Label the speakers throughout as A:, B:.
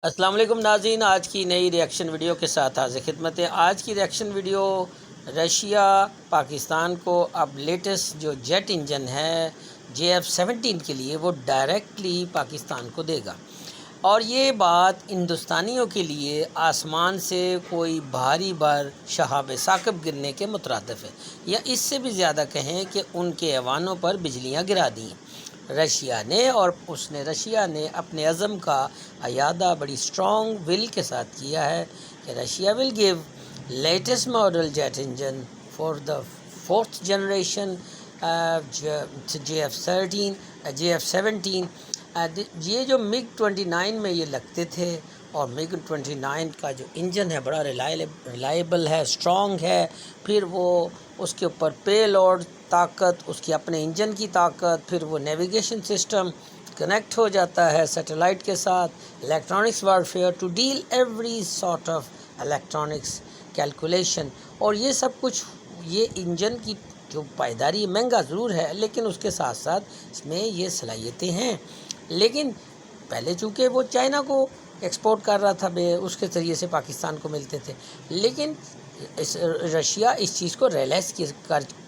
A: अस्सलाम वालेकुम नाज़रीन, आज की नई रिएक्शन वीडियो के साथ हाज़िर खिदमत है। आज की रिएक्शन वीडियो रशिया पाकिस्तान को अब लेटेस्ट जो जेट इंजन है JF-17 के लिए वो डायरेक्टली पाकिस्तान को देगा। और ये बात हिंदुस्तानियों के लिए आसमान से कोई भारी बार शहाब साक़ब गिरने के मुतरादिफ़ है, या इससे भी ज़्यादा कहें कि उनके ऐवानों पर बिजलियाँ गिरा दी रशिया ने। और रशिया ने अपने अज़म का अयादा बड़ी स्ट्रॉन्ग विल के साथ किया है कि Russia will give latest model jet engine for the 4th generation JF-17। ये जो MiG-29 में ये लगते थे, और MiG-29 का जो इंजन है बड़ा रिलायबल है, स्ट्रॉन्ग है। फिर वो उसके ऊपर पेलोड ताकत, उसकी अपने इंजन की ताकत, फिर वो नेविगेशन सिस्टम कनेक्ट हो जाता है सैटेलाइट के साथ, electronics warfare to deal every sort of electronics calculation. और ये सब कुछ, ये इंजन की जो पायदारी महंगा ज़रूर है, लेकिन उसके साथ साथ इसमें ये सलाहियतें हैं। लेकिन पहले चूँकि वो चाइना को एक्सपोर्ट कर रहा था, उसके ज़रिए से पाकिस्तान को मिलते थे, लेकिन रशिया इस चीज़ को रियलाइज़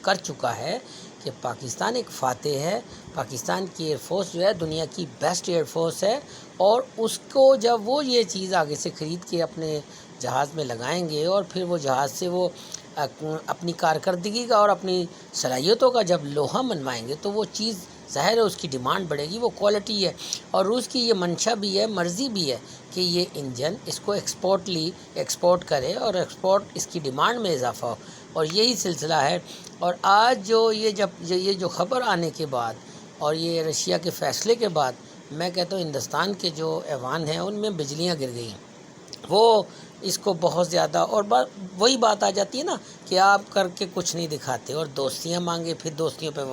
A: कर चुका है कि पाकिस्तान एक फ़ातेह है। पाकिस्तान की एयरफोर्स जो है दुनिया की बेस्ट एयरफोर्स है, और उसको जब वो ये चीज़ आगे से ख़रीद के अपने जहाज़ में लगाएंगे, और फिर वो जहाज़ से वो अपनी कारकर्दगी का और अपनी सलाहियतों का जब लोहा मनवाएंगे, तो वो चीज़ ज़ाहिर है उसकी डिमांड बढ़ेगी, वो क्वालिटी है। और रूस की ये मंशा भी है, मर्ज़ी भी है कि ये इंजन इसको एक्सपोर्ट करे और एक्सपोर्ट इसकी डिमांड में इजाफ़ा हो, और यही सिलसिला है। और आज जो ख़बर आने के बाद और ये रशिया के फ़ैसले के बाद, मैं कहता हूँ हिंदुस्तान के जो ऐवान हैं उनमें बिजलियाँ गिर गई हैं। वो इसको बहुत ज़्यादा, और वही बात आ जाती है ना कि आप करके कुछ नहीं दिखाते और दोस्तियां मांगे, फिर दोस्तियों पे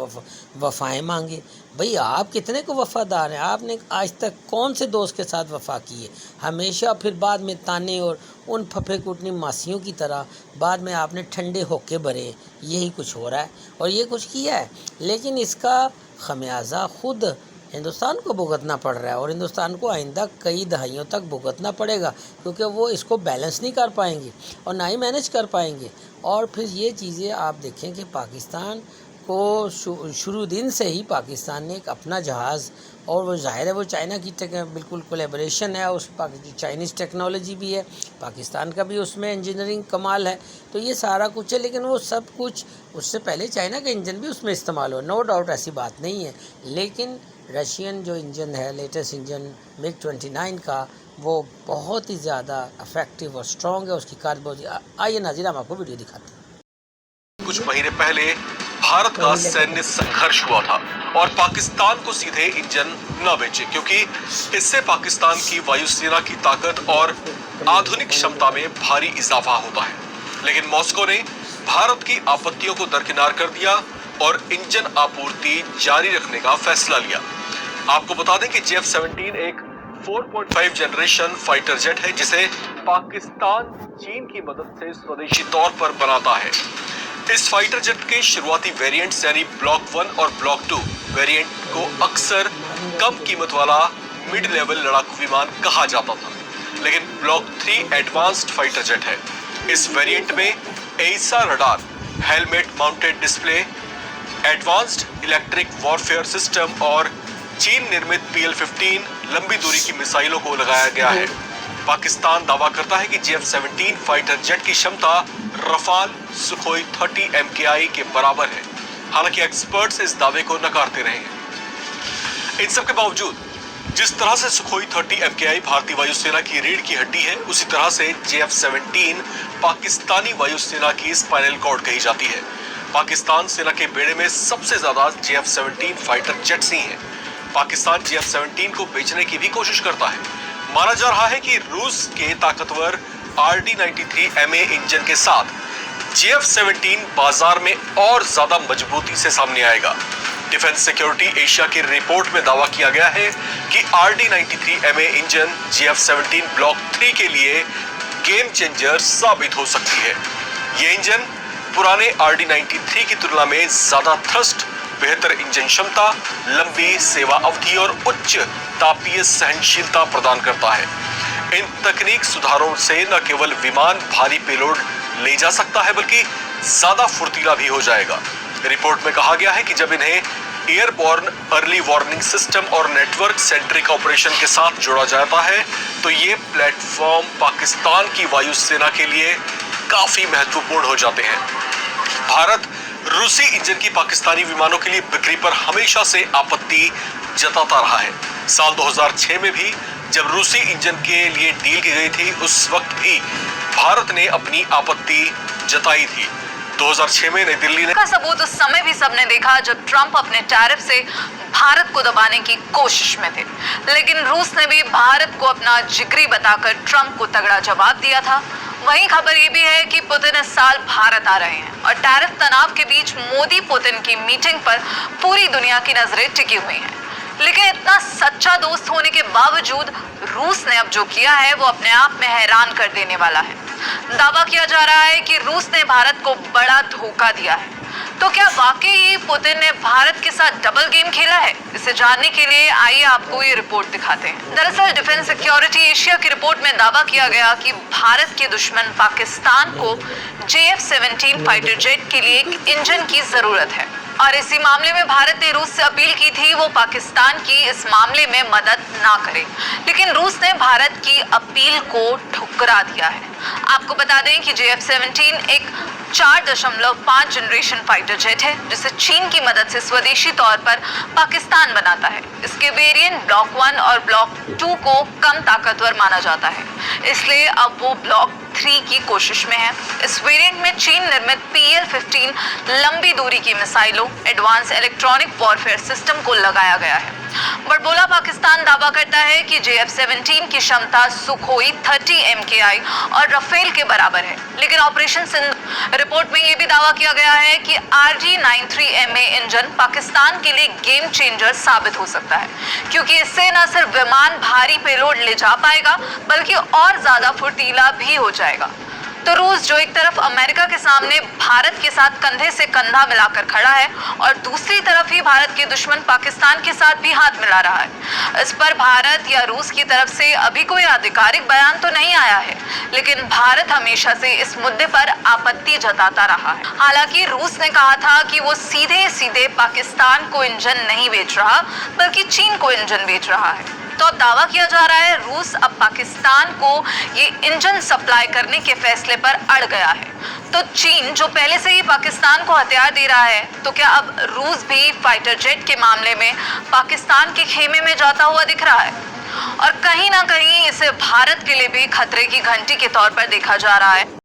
A: वफ़ाएँ मांगे। भाई आप कितने को वफ़ादार हैं? आपने आज तक कौन से दोस्त के साथ वफ़ा की है? हमेशा फिर बाद में ताने और उन फफे कुटनी मासियों की तरह बाद में आपने ठंडे होके भरे। यही कुछ हो रहा है और ये कुछ किया है, लेकिन इसका ख़मियाज़ा ख़ुद हिंदुस्तान को भुगतना पड़ रहा है, और हिंदुस्तान को आइंदा कई दहाइयों तक भुगतना पड़ेगा, क्योंकि वो इसको बैलेंस नहीं कर पाएंगे और ना ही मैनेज कर पाएंगे। और फिर ये चीज़ें आप देखें कि पाकिस्तान को शुरू दिन से ही पाकिस्तान ने एक अपना जहाज़, और वो ज़ाहिर है वो चाइना की बिल्कुल कोलैबोरेशन है, उस चाइनीज़ टेक्नोलॉजी भी है, पाकिस्तान का भी उसमें इंजीनियरिंग कमाल है। तो ये सारा कुछ है, लेकिन वो सब कुछ उससे पहले चाइना का इंजन भी उसमें इस्तेमाल हो, नो डाउट, ऐसी बात नहीं है। लेकिन रशियन जो इंजन है, लेटेस्ट इंजन MiG-29 का, वो बहुत ही ज़्यादा इफेक्टिव और स्ट्रॉन्ग है, उसकी कारबोदी। आइए नाज़रीन, हम आपको वीडियो दिखाते हैं।
B: कुछ महीने पहले भारत का सैन्य संघर्ष हुआ था और पाकिस्तान को सीधे इंजन न बेचे, क्योंकि इससे पाकिस्तान की वायुसेना की ताकत और आधुनिक क्षमता में भारी इजाफा होता है। लेकिन मॉस्को ने भारत की आपत्तियों को दरकिनार कर दिया और इंजन आपूर्ति जारी रखने का फैसला लिया। आपको बता दें कि JF-17 एक 4.5 जनरेशन फाइटर जेट है, जिसे पाकिस्तान चीन की मदद से स्वदेशी तौर पर बनाता है। इस फाइटर जेट के शुरुआती वेरिएंट्स यानी ब्लॉक 1 और ब्लॉक 2 वेरिएंट को अक्सर कम कीमत वाला मिड लेवल लड़ाकू विमान कहा जाता था, लेकिन ब्लॉक 3 एडवांस्ड फाइटर जेट है। इस वेरिएंट में AESA radar, helmet mounted display, advanced electronic warfare system और चीन निर्मित PL-15 लंबी दूरी की मिसाइलों को लगाया गया है। पाकिस्तान दावा करता है कि JF-17 फाइटर जेट की क्षमता रफाल सुखोई 30 MKI के बराबर है। हालांकि एक्सपर्ट्स इस दावे को नकारते रहे हैं। इन सब के बावजूद जिस तरह से सुखोई 30 MKI भारतीय वायुसेना की रीढ़ की हड्डी है, उसी तरह से JF-17 पाकिस्तानी वायुसेना की स्पाइनल कॉर्ड कही जाती है। पाकिस्तान सेना के बेड़े में सबसे ज्यादा JF-17 फाइटर जेट्स ही हैं। पाकिस्तान JF-17 को बेचने की भी कोशिश करता है। माना जा रहा है कि रूस के ताकतवर RD-93MA इंजन के साथ JF-17 बाजार में और ज्यादा मजबूती से सामने आएगा। डिफेंस सिक्योरिटी एशिया की रिपोर्ट में दावा किया गया है कि RD-93MA इंजन JF-17 ब्लॉक 3 के लिए गेम चेंजर साबित हो सकती है। ये इंजन पुराने RD-93 की तुलना में ज्यादा थ्रस्ट, बेहतर इंजन क्षमता, लंबी सेवा अवधि और उच्च तापीय सहनशीलता प्रदान करता है। इन तकनीक सुधारों से न केवल विमान भारी पेलोड ले जा सकता है बल्कि ज्यादा फुर्तीला भी हो जाएगा। रिपोर्ट में कहा गया है कि जब इन्हें एयरबॉर्न अर्ली वार्निंग सिस्टम और नेटवर्क सेंट्रिक ऑपरेशन के साथ जोड़ा जाता है तो ये प्लेटफॉर्म पाकिस्तान की वायुसेना के लिए काफी महत्वपूर्ण हो जाते हैं। भारत रूसी इंजन की पाकिस्तानी विमानों के लिए बिक्री पर हमेशा से आपत्ति जताता रहा है। साल 2006 में भी जब रूसी इंजन के लिए डील की गई थी उस वक्त भी भारत ने अपनी आपत्ति जताई थी। 2006 में नई दिल्ली
C: का सबूत उस समय भी सबने देखा जब ट्रंप अपने टैरिफ से भारत को दबाने की कोशिश में थे, लेकिन रूस ने भी भारत को अपना जिगरी बताकर ट्रंप को तगड़ा जवाब दिया था। वहीं खबर ये भी है कि पुतिन इस साल भारत आ रहे हैं और टैरिफ तनाव के बीच मोदी पुतिन की मीटिंग पर पूरी दुनिया की नजरें टिकी हुई हैं। लेकिन इतना सच्चा दोस्त होने के बावजूद रूस ने अब जो किया है वो अपने आप में हैरान कर देने वाला है। दावा किया जा रहा है कि रूस ने भारत को बड़ा धोखा दिया है। तो क्या वाकई ही पुतिन ने भारत के साथ डबल गेम खेला है? इसे जानने के लिए आइए आपको ये रिपोर्ट दिखाते हैं। दरअसल डिफेंस सिक्योरिटी एशिया की रिपोर्ट में दावा किया गया कि भारत के दुश्मन पाकिस्तान को JF-17 फाइटर जेट के लिए एक इंजन की जरूरत है और इसी मामले में भारत ने रूस से अपील की थी वो पाकिस्तान की इस मामले में मदद ना करे, लेकिन रूस ने भारत की अपील को ठुकरा दिया है। आपको बता दें कि JF-17 एक 4.5 जनरेशन फाइटर जेट है जिसे चीन की मदद से स्वदेशी तौर पर पाकिस्तान बनाता है। इसके वेरिएंट ब्लॉक 1 और ब्लॉक 2 को कम ताकतवर माना जाता है, इसलिए अब वो ब्लॉक 3 की कोशिश में है। इस वेरिएंट में चीन निर्मित PL-15 लंबी दूरी की मिसाइलों एडवांस इलेक्ट्रॉनिक वॉरफेयर सिस्टम को लगाया गया है। बड़बोला पाकिस्तान दावा करता है कि JF-17 की क्षमता सुखोई 30 MKI और राफेल के बराबर है, लेकिन ऑपरेशन सिंध रिपोर्ट में यह भी दावा किया गया है कि RG-93MA इंजन पाकिस्तान के लिए गेम चेंजर साबित हो सकता है, क्योंकि इससे न सिर्फ विमान भारी पेलोड ले जा पाएगा बल्कि और ज्यादा फुर्तीला भी हो जाएगा। तो रूस जो एक तरफ अमेरिका के सामने भारत के साथ कंधे से कंधा मिलाकर खड़ा है और दूसरी तरफ ही भारत के दुश्मन पाकिस्तान के साथ भी हाथ मिला रहा है। इस पर भारत या रूस की तरफ से अभी कोई आधिकारिक बयान तो नहीं आया है, लेकिन भारत हमेशा से इस मुद्दे पर आपत्ति जताता रहा है। हालांकि रूस ने कहा था कि वो सीधे सीधे पाकिस्तान को इंजन नहीं बेच रहा बल्कि चीन को इंजन बेच रहा है। तो अब दावा किया जा रहा है रूस अब पाकिस्तान को ये इंजन सप्लाई करने के फैसले पर अड़ गया है। तो चीन जो पहले से ही पाकिस्तान को हथियार दे रहा है, तो क्या अब रूस भी फाइटर जेट के मामले में पाकिस्तान के खेमे में जाता हुआ दिख रहा है? और कहीं ना कहीं इसे भारत के लिए भी खतरे की घंटी के तौर पर देखा जा रहा है।